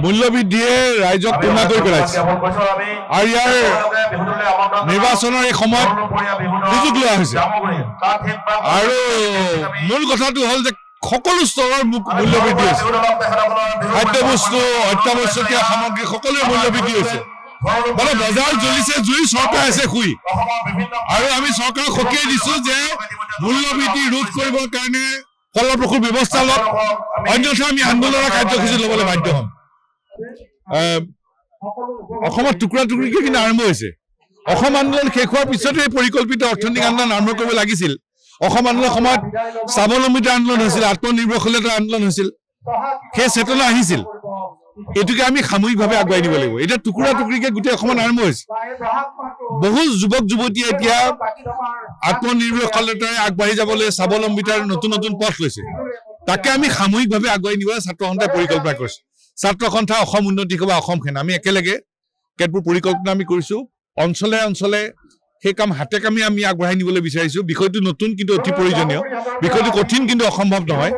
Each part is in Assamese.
মূল্যবৃদ্ধিয়ে ৰাইজক কোঙা কৰি পেলাইছে আৰু ইয়াৰ নিৰ্বাচনৰ এই সময়ত সুযোগ লোৱা হৈছে আৰু মূল কথাটো হ'ল যে সকলো স্তৰৰ মূল্যবৃদ্ধি হৈছে খাদ্যবস্তু অত্যাৱশ্যকীয় সামগ্ৰী সকলোৰে মূল্যবৃদ্ধি হৈছে মানে বজাৰ জ্বলিছে জুই চৰকাৰ আছে শুই আৰু আমি চৰকাৰক সকীয়াই দিছো যে মূল্যবৃদ্ধি ৰোধ কৰিবৰ কাৰণে ফলপ্ৰসূ ব্যৱস্থা লওক অন্যথা আমি আন্দোলনৰ কাৰ্যসূচী ল'বলৈ বাধ্য হ'ম অসমত টুকুৰা টুকুৰিকৈ কিন্তু আৰম্ভ হৈছে অসম আন্দোলন শেষ হোৱাৰ পিছতে পৰিকল্পিত অৰ্থনৈতিক আন্দোলন আৰম্ভ কৰিব লাগিছিল অসম আন্দোলনৰ সময়ত স্বাৱলম্বিতা আন্দোলন হৈছিল আত্মনিৰ্ভৰশীলতাৰ আন্দোলন হৈছিল সেই চেতনা আহিছিল এটুকে আমি সামূহিকভাৱে আগুৱাই নিব লাগিব এটা টুকুৰা টুকুৰিকৈ গোটেই অসমত আৰম্ভ হৈছে বহু যুৱক যুৱতীয়ে এতিয়া আত্মনিৰ্ভৰশীলতাৰে আগবাঢ়ি যাবলৈ স্বাৱলম্বিতাৰ নতুন নতুন পথ লৈছে তাকে আমি সামূহিকভাৱে আগুৱাই নিবলৈ ছাত্ৰ সন্থাই পৰিকল্পনা কৰিছে ছাত্ৰ সন্থা অসম উন্নতি সভা অসম সেনা আমি একেলগে কেতবোৰ পৰিকল্পনা আমি কৰিছো অঞ্চলে অঞ্চলে সেই কাম হাতে কামে আমি আগবঢ়াই নিবলৈ বিচাৰিছো বিষয়টো নতুন কিন্তু অতি প্ৰয়োজনীয় বিষয়টো কঠিন কিন্তু অসম্ভৱ নহয়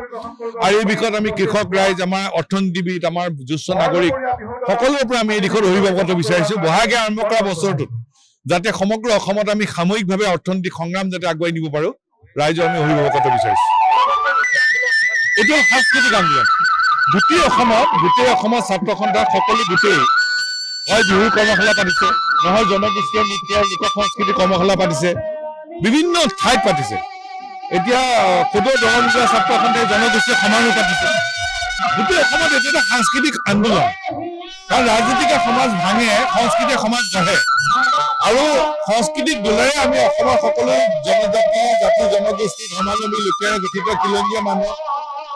আৰু এই বিষয়ত আমি কৃষক ৰাইজ আমাৰ অৰ্থনীতিবিদ আমাৰ জ্যেষ্ঠ নাগৰিক সকলোৰে পৰা আমি এই দিশত অভিভাৱক বিচাৰিছো বহাগে আৰম্ভ কৰা বছৰটোত যাতে সমগ্ৰ অসমত আমি সামূহিকভাৱে অৰ্থনৈতিক সংগ্ৰাম যাতে আগুৱাই নিব পাৰো ৰাইজক আমি অভিভাৱক বিচাৰিছো এইটো সাংস্কৃতিক আন্দোলন গোটেই অসমত ছাত্ৰ সন্থা সকলো গোটেই হয় বিহুৰ কৰ্মশালা পাতিছে নহয় জনগোষ্ঠীয় নৃত্য লোক সংস্কৃতিৰ কৰ্মশালা পাতিছে বিভিন্ন ঠাইত পাতিছে এতিয়া সদৌ দৰংগীয়া ছাত্ৰ সন্থাই জনগোষ্ঠীয় সমাৰোহ পাতিছে গোটেই অসমত এইটো এটা সাংস্কৃতিক আন্দোলন কাৰণ ৰাজনীতিক সমাজ ভাঙে সংস্কৃতিক সমাজ গঢ়ে আৰু সাংস্কৃতিক দলেৰে আমি অসমৰ সকলো জনজাতি জাতি জনগোষ্ঠী ধৰ্মাৱলম্বী লোকেৰে গঠিত খিলঞ্জীয়া মানুহ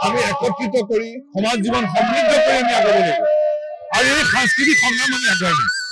আমি একত্ৰিত কৰি সমাজ জীৱন সমৃদ্ধ কৰি আমি আগুৱাই লাগিব আৰু এই সাংস্কৃতিক সংগ্ৰাম আমি আগুৱাই নিম